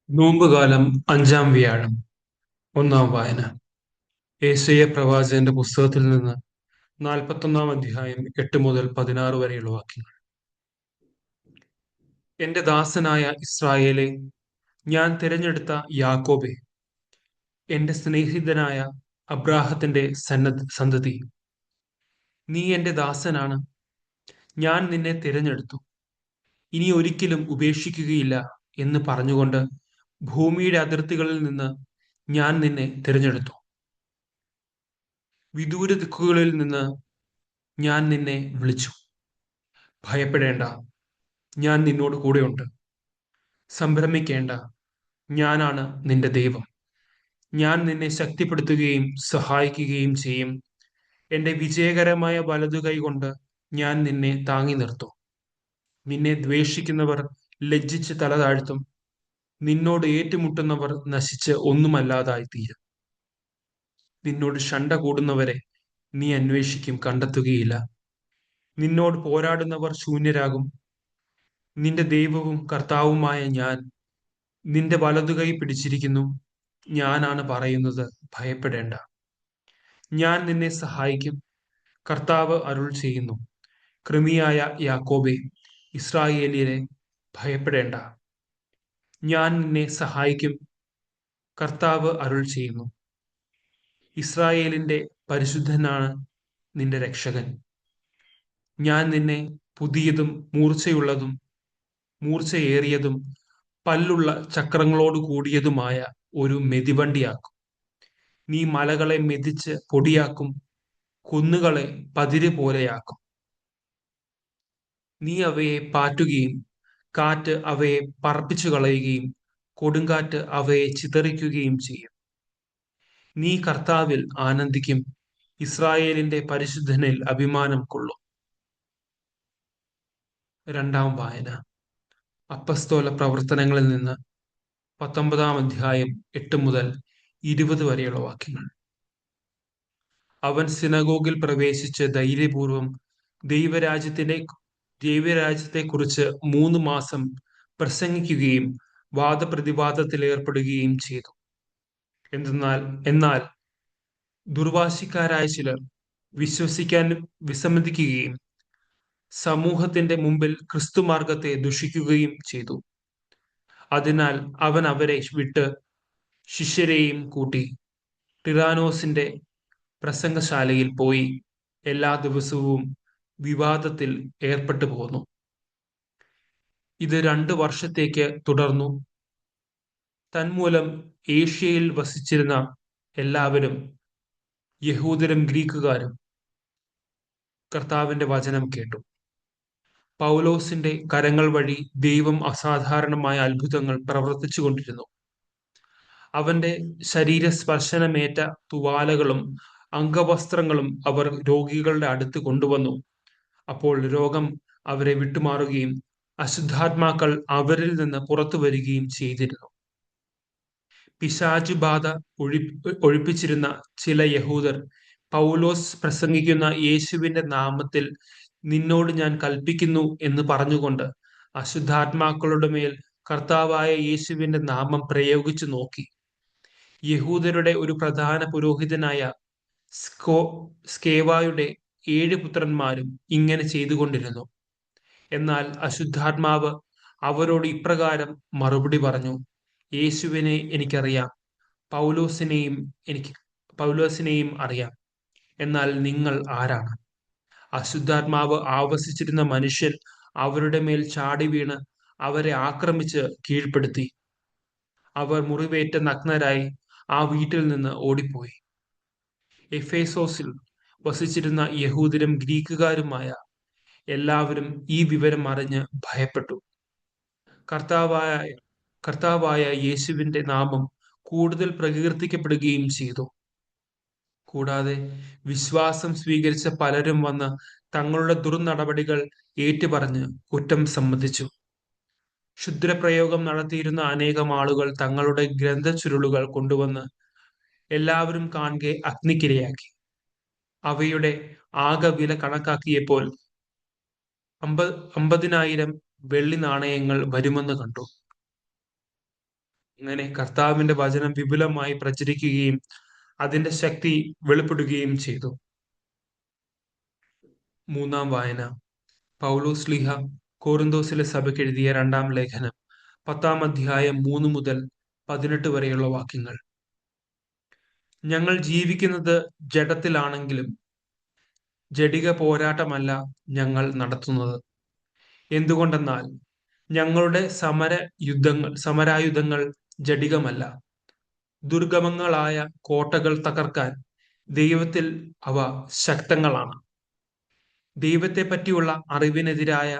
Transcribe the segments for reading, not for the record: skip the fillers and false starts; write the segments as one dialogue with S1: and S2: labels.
S1: നോമ്പുകാലം 5-ാം വ്യാഴം. ഒന്നാം വായന. യേശയ്യാ പ്രവാചകന്റെ പുസ്തകത്തിൽ നിന്ന് 41-ാം അധ്യായം 8 മുതൽ 16 വരെയുള്ള വാക്യങ്ങൾ. എന്റെ ദാസനായ ഇസ്രായേലെ, ഞാൻ തിരഞ്ഞെടുത്ത യാക്കോബെ, എന്റെ സ്നേഹിതനായ അബ്രാഹത്തിന്റെ സന്തതി, നീ എന്റെ ദാസനാണ്. ഞാൻ നിന്നെ തിരഞ്ഞെടുത്തു, ഇനി ഒരിക്കലും ഉപേക്ഷിക്കുകയില്ല എന്ന് പറഞ്ഞുകൊണ്ട് ഭൂമിയുടെ അതിർത്തികളിൽ നിന്ന് ഞാൻ നിന്നെ തിരഞ്ഞെടുത്തു. വിദൂര ദിക്കുകളിൽ നിന്ന് ഞാൻ നിന്നെ വിളിച്ചു. ഭയപ്പെടേണ്ട, ഞാൻ നിന്നോട് കൂടെയുണ്ട്. സംഭ്രമിക്കേണ്ട, ഞാനാണ് നിന്റെ ദൈവം. ഞാൻ നിന്നെ ശക്തിപ്പെടുത്തുകയും സഹായിക്കുകയും ചെയ്യും. എന്റെ വിജയകരമായ വലതുകൈ കൊണ്ട് ഞാൻ നിന്നെ താങ്ങി നിർത്തും. നിന്നെ ദ്വേഷിക്കുന്നവർ ലജ്ജിച്ച് തല താഴ്ത്തും. നിന്നോട് ഏറ്റുമുട്ടുന്നവർ നശിച്ച് ഒന്നുമല്ലാതായി തീരും. നിന്നോട് ശണ്ട കൂടുന്നവരെ നീ അന്വേഷിക്കും, കണ്ടെത്തുകയില്ല. നിന്നോട് പോരാടുന്നവർ ശൂന്യരാകും. നിന്റെ ദൈവവും കർത്താവുമായ ഞാൻ നിന്റെ വലതുകൈ പിടിച്ചിരിക്കുന്നു. ഞാനാണ് പറയുന്നത്, ഭയപ്പെടേണ്ട. ഞാൻ നിന്നെ സഹായിക്കും. കർത്താവ് അരുൾ ചെയ്യുന്നു. കൃമിയായ യാക്കോബേ, ഇസ്രായേലിയരെ, ഭയപ്പെടേണ്ട. ഞാൻ നിന്നെ സഹായിക്കും. കർത്താവ് അരുൾ ചെയ്യുന്നു. ഇസ്രായേലിന്റെ പരിശുദ്ധനാണ് നിന്റെ രക്ഷകൻ. ഞാൻ നിന്നെ പുതിയതും മൂർച്ചയേറിയതും പല്ലുള്ള ചക്രങ്ങളോട് കൂടിയതുമായ ഒരു മെതിവണ്ടിയാക്കും. നീ മലകളെ മെതിച്ച് പൊടിയാക്കും, കുന്നുകളെ പതിര് പോലെയാക്കും. നീ അവയെ പാറ്റുകയും കാറ്റ് അവയെ പറപ്പിച്ചു കളയുകയും കൊടുങ്കാറ്റ് അവയെ ചിതറിക്കുകയും ചെയ്യും. നീ കർത്താവിൽ ആനന്ദിക്കും, ഇസ്രായേലിന്റെ പരിശുദ്ധനിൽ അഭിമാനം കൊള്ളും. രണ്ടാം വായന. അപ്പസ്തോല പ്രവർത്തനങ്ങളിൽ നിന്ന് 19-ാം അധ്യായം 8 മുതൽ 20 വരെയുള്ള വാക്യങ്ങൾ. അവൻ സിനഗോഗിൽ പ്രവേശിച്ച് ധൈര്യപൂർവം ദൈവരാജ്യത്തെക്കുറിച്ച് 3 മാസം പ്രസംഗിക്കുകയും വാദപ്രതിവാദത്തിൽ ഏർപ്പെടുകയും ചെയ്തു. എന്നാൽ ദുർവാശിക്കാരായ ചിലർ വിശ്വസിക്കാൻ വിസമ്മതിക്കുകയും സമൂഹത്തിന്റെ മുമ്പിൽ ക്രിസ്തുമാർഗത്തെ ദുഷിക്കുകയും ചെയ്തു. അതിനാൽ അവൻ അവരെ വിട്ട് ശിഷ്യരെയും കൂട്ടി ടിറാനോസിന്റെ പ്രസംഗശാലയിൽ പോയി എല്ലാ ദിവസവും വിവാദത്തിൽ ഏർപ്പെട്ടു പോന്നു. ഇത് 2 വർഷത്തേക്ക് തുടർന്നു. തന്മൂലം ഏഷ്യയിൽ വസിച്ചിരുന്ന എല്ലാവരും, യഹൂദരും ഗ്രീക്കുകാരും, കർത്താവിന്റെ വചനം കേട്ടു. പൗലോസിന്റെ കരങ്ങൾ വഴി ദൈവം അസാധാരണമായ അത്ഭുതങ്ങൾ പ്രവർത്തിച്ചുകൊണ്ടിരുന്നു. അവന്റെ ശരീരസ്പർശനമേറ്റ തുവാലകളും അംഗവസ്ത്രങ്ങളും അവർ രോഗികളുടെ അടുത്ത് കൊണ്ടുവന്നു. അപ്പോൾ രോഗം അവരെ വിട്ടുമാറുകയും അശുദ്ധാത്മാക്കൾ അവരിൽ നിന്ന് പുറത്തു വരികയും ചെയ്തിരുന്നു. പിശാചുബാധ ഒഴിപ്പിച്ചിരുന്ന ചില യഹൂദർ പൗലോസ് പ്രസംഗിക്കുന്ന യേശുവിന്റെ നാമത്തിൽ നിന്നോട് ഞാൻ കൽപ്പിക്കുന്നു എന്ന് പറഞ്ഞുകൊണ്ട് അശുദ്ധാത്മാക്കളുടെ മേൽ കർത്താവായ യേശുവിന്റെ നാമം പ്രയോഗിച്ചു നോക്കി. യഹൂദരുടെ ഒരു പ്രധാന പുരോഹിതനായ സ്കേവായുടെ 7 പുത്രന്മാരും ഇങ്ങനെ ചെയ്തുകൊണ്ടിരുന്നു. എന്നാൽ അശുദ്ധാത്മാവ് അവരോട് ഇപ്രകാരം മറുപടി പറഞ്ഞു: യേശുവിനെ എനിക്കറിയാം, പൗലോസിനെയും അറിയാം. എന്നാൽ നിങ്ങൾ ആരാണ്? അശുദ്ധാത്മാവ് ആവസിച്ചിരുന്ന മനുഷ്യൻ അവരുടെ മേൽ ചാടി വീണ് അവരെ ആക്രമിച്ച് കീഴ്പ്പെടുത്തി. അവർ മുറിവേറ്റ നഗ്നരായി ആ വീട്ടിൽ നിന്ന് ഓടിപ്പോയി. എഫേസോസിൽ വസിച്ചിരുന്ന യഹൂദരും ഗ്രീക്കുകാരുമായ എല്ലാവരും ഈ വിവരം അറിഞ്ഞ് ഭയപ്പെട്ടു. കർത്താവായ യേശുവിന്റെ നാമം കൂടുതൽ പ്രകീർത്തിക്കപ്പെടുകയും ചെയ്തു. കൂടാതെ വിശ്വാസം സ്വീകരിച്ച പലരും വന്ന് തങ്ങളുടെ ദുർനടപടികൾ ഏറ്റുപറഞ്ഞ് കുറ്റം സമ്മതിച്ചു. ക്ഷുദ്രപ്രയോഗം നടത്തിയിരുന്ന അനേകം ആളുകൾ തങ്ങളുടെ ഗ്രന്ഥച്ചുരുളുകൾ കൊണ്ടുവന്ന് എല്ലാവരും കാണെ അഗ്നിക്കിരയാക്കി. അവയുടെ ആകെ വില കണക്കാക്കിയപ്പോൾ 50,000 വെള്ളി നാണയങ്ങൾ വരുമെന്ന് കണ്ടു. അങ്ങനെ കർത്താവിന്റെ വചനം വിപുലമായി പ്രചരിക്കുകയും അതിന്റെ ശക്തി വെളിപ്പെടുകയും ചെയ്തു. മൂന്നാം വായന. പൗലോസ് ശ്ലീഹ കോറിന്തോസിലെ സഭയ്ക്ക് എഴുതിയ രണ്ടാം ലേഖനം 10-ാം അധ്യായം 3 മുതൽ 18 വരെയുള്ള വാക്യങ്ങൾ. ഞങ്ങൾ ജീവിക്കുന്നത് ജഡത്തിലാണെങ്കിലും ജഡിക പോരാട്ടമല്ല ഞങ്ങൾ നടത്തുന്നത്. എന്തുകൊണ്ടെന്നാൽ ഞങ്ങളുടെ സമരായുധങ്ങൾ ജഡികമല്ല, ദുർഗമങ്ങളായ കോട്ടകൾ തകർക്കാൻ ദൈവത്തിൽ അവ ശക്തങ്ങളാണ്. ദൈവത്തെ പറ്റിയുള്ള അറിവിനെതിരായ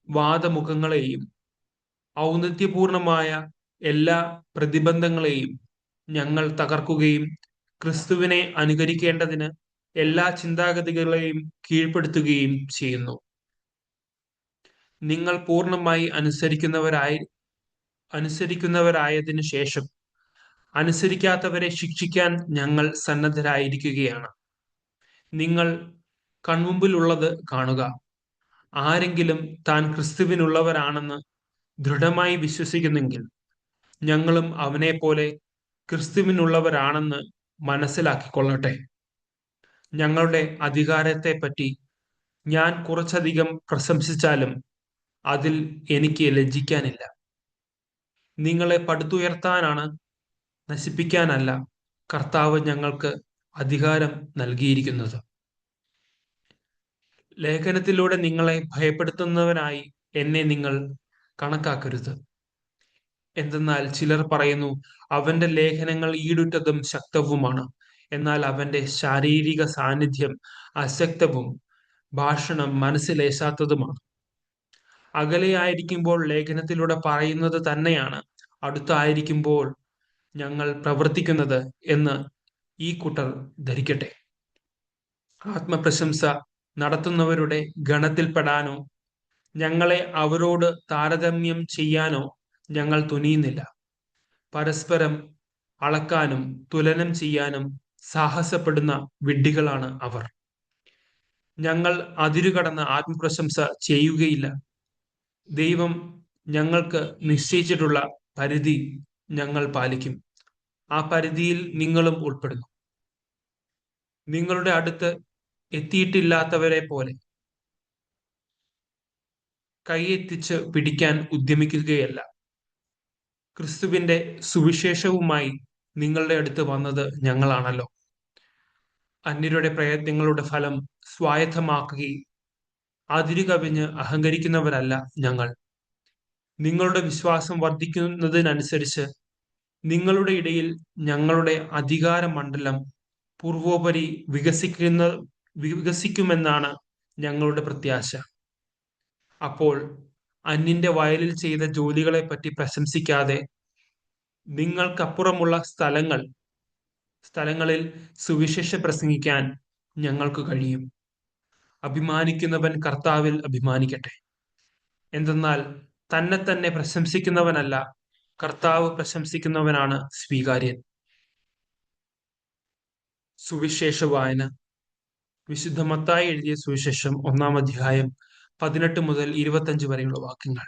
S1: വാദമുഖങ്ങളെയും ഔന്നത്യപൂർണമായ എല്ലാ പ്രതിബന്ധങ്ങളെയും ഞങ്ങൾ തകർക്കുകയും ക്രിസ്തുവിനെ അനുകരിക്കേണ്ടതിന് എല്ലാ ചിന്താഗതികളെയും കീഴ്പ്പെടുത്തുകയും ചെയ്യുന്നു. നിങ്ങൾ പൂർണ്ണമായി അനുസരിക്കുന്നവരായതിനു ശേഷം അനുസരിക്കാത്തവരെ ശിക്ഷിക്കാൻ ഞങ്ങൾ സന്നദ്ധരായിരിക്കുകയാണ്. നിങ്ങൾ കൺമുമ്പിലുള്ളത് കാണുക. ആരെങ്കിലും താൻ ക്രിസ്തുവിനുള്ളവരാണെന്ന് ദൃഢമായി വിശ്വസിക്കുന്നെങ്കിൽ ഞങ്ങളും അവനെ പോലെ ക്രിസ്തുവിനുള്ളവരാണെന്ന് മനസ്സിലാക്കിക്കൊള്ളട്ടെ. ഞങ്ങളുടെ അധികാരത്തെ പറ്റി ഞാൻ കുറച്ചധികം പ്രശംസിച്ചാലും അതിൽ എനിക്ക് ലജ്ജിക്കാനില്ല. നിങ്ങളെ പടുത്തുയർത്താനാണ്, നശിപ്പിക്കാനല്ല കർത്താവ് ഞങ്ങൾക്ക് അധികാരം നൽകിയിരിക്കുന്നത്. ലേഖനത്തിലൂടെ നിങ്ങളെ ഭയപ്പെടുത്തുന്നവനായി എന്നെ നിങ്ങൾ കണക്കാക്കരുത്. എന്തെന്നാൽ ചിലർ പറയുന്നു, അവന്റെ ലേഖനങ്ങൾ ഈടുറ്റതും ശക്തവുമാണ്, എന്നാൽ അവന്റെ ശാരീരിക സാന്നിധ്യം അശക്തവും ഭാഷണം മനസ്സിലേശാത്തതുമാണ്. അകലെയായിരിക്കുമ്പോൾ ലേഖനത്തിലൂടെ പറയുന്നത് തന്നെയാണ് അടുത്തായിരിക്കുമ്പോൾ ഞങ്ങൾ പ്രവർത്തിക്കുന്നത് എന്ന് ഈ കൂട്ടർ ധരിക്കട്ടെ. ആത്മപ്രശംസ നടത്തുന്നവരുടെ ഗണത്തിൽപ്പെടാനോ ഞങ്ങളെ അവരോട് താരതമ്യം ചെയ്യാനോ ഞങ്ങൾ തുനിയുന്നില്ല. പരസ്പരം അളക്കാനും തുലനം ചെയ്യാനും സാഹസപ്പെടുന്ന വിഡ്ഢികളാണ് അവർ. ഞങ്ങൾ അതിരുകടന്ന് ആത്മപ്രശംസ ചെയ്യുകയില്ല. ദൈവം ഞങ്ങൾക്ക് നിശ്ചയിച്ചിട്ടുള്ള പരിധി ഞങ്ങൾ പാലിക്കും. ആ പരിധിയിൽ നിങ്ങളും ഉൾപ്പെടുന്നു. നിങ്ങളുടെ അടുത്ത് എത്തിയിട്ടില്ലാത്തവരെ പോലെ കൈയെത്തിച്ച് പിടിക്കാൻ ഉദ്യമിക്കുകയല്ല. ക്രിസ്തുവിന്റെ സുവിശേഷവുമായി നിങ്ങളുടെ അടുത്ത് വന്നത് ഞങ്ങളാണല്ലോ. അന്യരുടെ പ്രയത്നങ്ങളുടെ ഫലം സ്വായത്തമാക്കുകയും അതിരുകവിഞ്ഞ് അഹങ്കരിക്കുന്നവരല്ല ഞങ്ങൾ. നിങ്ങളുടെ വിശ്വാസം വർദ്ധിക്കുന്നതിനനുസരിച്ച് നിങ്ങളുടെ ഇടയിൽ ഞങ്ങളുടെ അധികാര മണ്ഡലം പൂർവോപരി വികസിക്കുമെന്നാണ് ഞങ്ങളുടെ പ്രത്യാശ. അപ്പോൾ അന്യന്റെ വയലിൽ ചെയ്ത ജോലികളെ പറ്റി പ്രശംസിക്കാതെ നിങ്ങൾക്കപ്പുറമുള്ള സ്ഥലങ്ങളിൽ സുവിശേഷം പ്രസംഗിക്കാൻ ഞങ്ങൾക്ക് കഴിയും. അഭിമാനിക്കുന്നവൻ കർത്താവിൽ അഭിമാനിക്കട്ടെ. എന്തെന്നാൽ തന്നെ പ്രശംസിക്കുന്നവനല്ല, കർത്താവ് പ്രശംസിക്കുന്നവനാണ് സ്വീകാര്യൻ. സുവിശേഷ വായന. വിശുദ്ധ മത്തായി എഴുതിയ സുവിശേഷം 1-ാം അധ്യായം 18 മുതൽ 25 വരെയുള്ള വാക്യങ്ങൾ.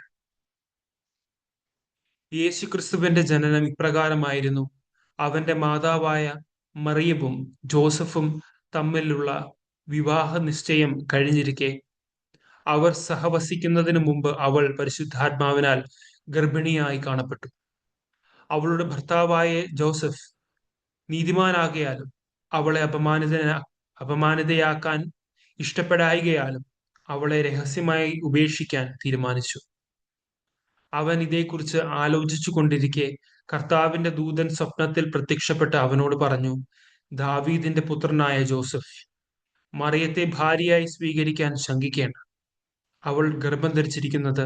S1: യേശുക്രിസ്തുവിന്റെ ജനനം ഇപ്രകാരമായിരുന്നു. അവന്റെ മാതാവായ മറിയവും ജോസഫും തമ്മിലുള്ള വിവാഹ നിശ്ചയം കഴിഞ്ഞിരിക്കെ അവർ സഹവസിക്കുന്നതിന് മുമ്പ് അവൾ പരിശുദ്ധാത്മാവിനാൽ ഗർഭിണിയായി കാണപ്പെട്ടു. അവളുടെ ഭർത്താവായ ജോസഫ് നീതിമാനാകയാലും അവളെ അപമാനിതയാക്കാൻ ഇഷ്ടപ്പെടായികയാലും അവളെ രഹസ്യമായി ഉപേക്ഷിക്കാൻ തീരുമാനിച്ചു. അവൻ ഇതേക്കുറിച്ച് ആലോചിച്ചു കൊണ്ടിരിക്കെ കർത്താവിന്റെ ദൂതൻ സ്വപ്നത്തിൽ പ്രത്യക്ഷപ്പെട്ട് അവനോട് പറഞ്ഞു, ദാവീദിന്റെ പുത്രനായ ജോസഫ്, മറിയത്തെ ഭാര്യയായി സ്വീകരിക്കാൻ ശങ്കിക്കേണ്ട. അവൾ ഗർഭം ധരിച്ചിരിക്കുന്നത്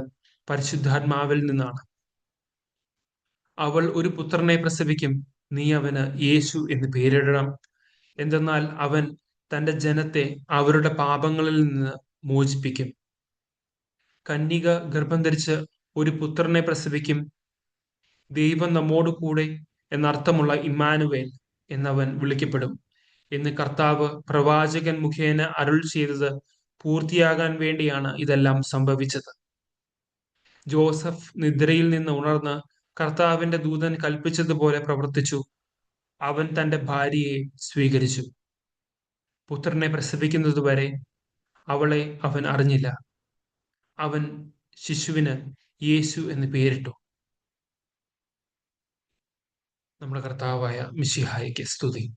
S1: പരിശുദ്ധാത്മാവിൽ നിന്നാണ്. അവൾ ഒരു പുത്രനെ പ്രസവിക്കും. നീ അവന് യേശു എന്ന് പേരിടണം. എന്തെന്നാൽ അവൻ തന്റെ ജനത്തെ അവരുടെ പാപങ്ങളിൽ നിന്ന് മോചിപ്പിക്കും. കന്യക ഗർഭം ധരിച്ച് ഒരു പുത്രനെ പ്രസവിക്കും. ദൈവം നമ്മോട് കൂടെ എന്നർത്ഥമുള്ള ഇമ്മാനുവേൽ എന്നവൻ വിളിക്കപ്പെടും എന്ന് കർത്താവ് പ്രവാചകൻ മുഖേന അരുൾ ചെയ്തത് പൂർത്തിയാകാൻ വേണ്ടിയാണ് ഇതെല്ലാം സംഭവിച്ചത്. ജോസഫ് നിദ്രയിൽ നിന്ന് ഉണർന്ന് കർത്താവിന്റെ ദൂതൻ കൽപ്പിച്ചതുപോലെ പ്രവർത്തിച്ചു. അവൻ തന്റെ ഭാര്യയെ സ്വീകരിച്ചു. പുത്രനെ പ്രസവിക്കുന്നതുവരെ അവളെ അവൻ അറിഞ്ഞില്ല. അവൻ ശിശുവിന് യേശു എന്ന് പേരിട്ടു. നമ്മുടെ കർത്താവായ മിശിഹായ്ക്ക് സ്തുതി.